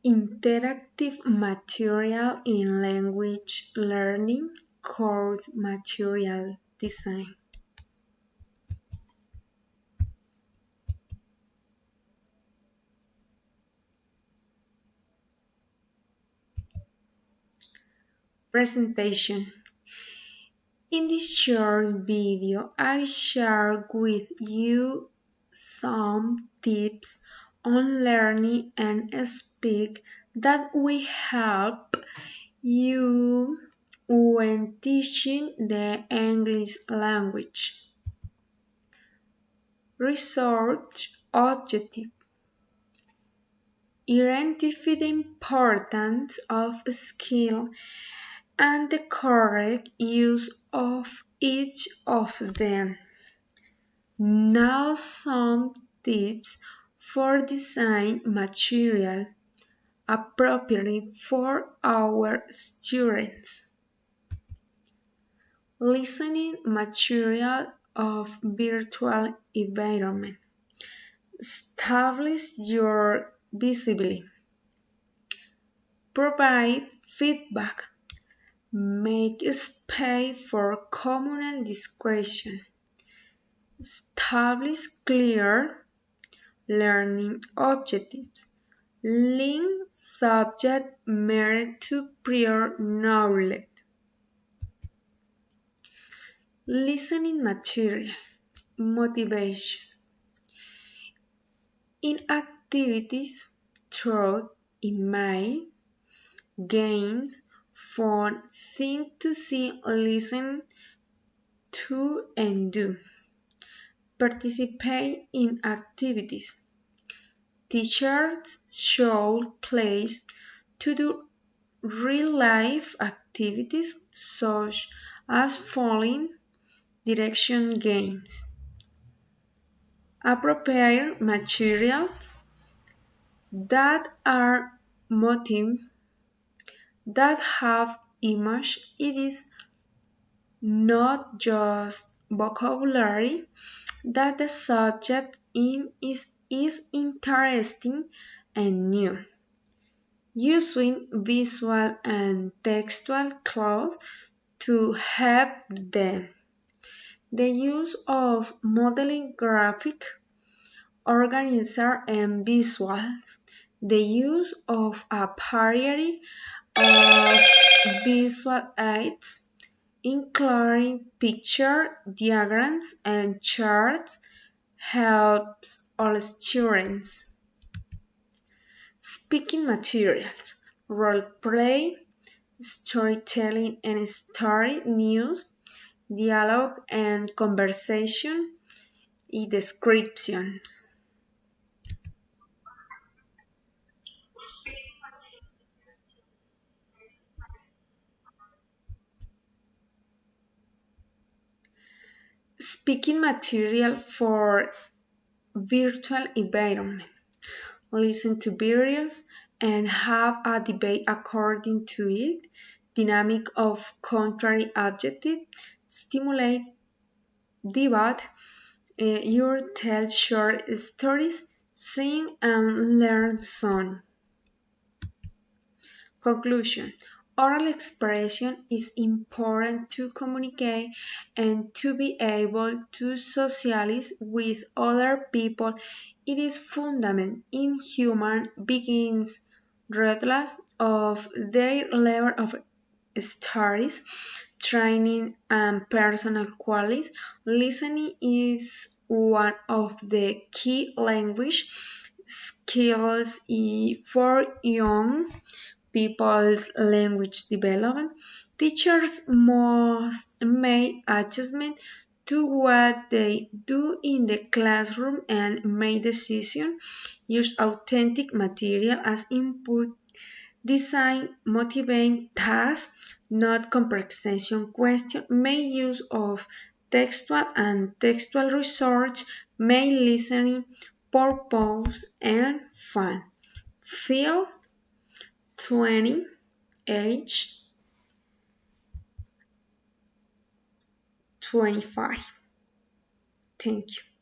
Interactive material in language learning, course material design. Presentation. In this short video, I share with you some tips on learning and speak that will help you when teaching the English language. Research objective. Identify the importance of a skill and the correct use of each of them. Now some tips for design material appropriate for our students. Listening material of virtual environment. Establish your visibility. Provide feedback. Make space for communal discussion. Establish clear learning objectives. Link subject matter to prior knowledge. Listening material. Motivation. In activities, throughout image, games, fun, things to see, listen to, and do. Participate in activities. Teachers should place to do real-life activities such as following direction games. Appropriate materials that are motive that have image. It is not just vocabulary that the subject in is interesting and new. Using visual and textual clues to help them. The use of modeling graphic, organizer and visuals. The use of a variety of visual aids, including picture, diagrams, and charts, helps all students. Speaking materials, role play, storytelling and story news, dialogue and conversation, and descriptions. Speaking material for virtual environment. Listen to videos and have a debate according to it. Dynamic of contrary adjective. Stimulate debate. You tell short stories. Sing and learn song. Conclusion. Oral expression is important to communicate and to be able to socialize with other people. It is fundamental in human beings regardless of their level of studies, training, and personal qualities. Listening is one of the key language skills for young people's language development. Teachers must make adjustments to what they do in the classroom and make decisions. Use authentic material as input. Design motivate tasks, not comprehension questions. Make use of textual and textual research. Make listening purpose and fun. Feel 20, age 25. Thank you.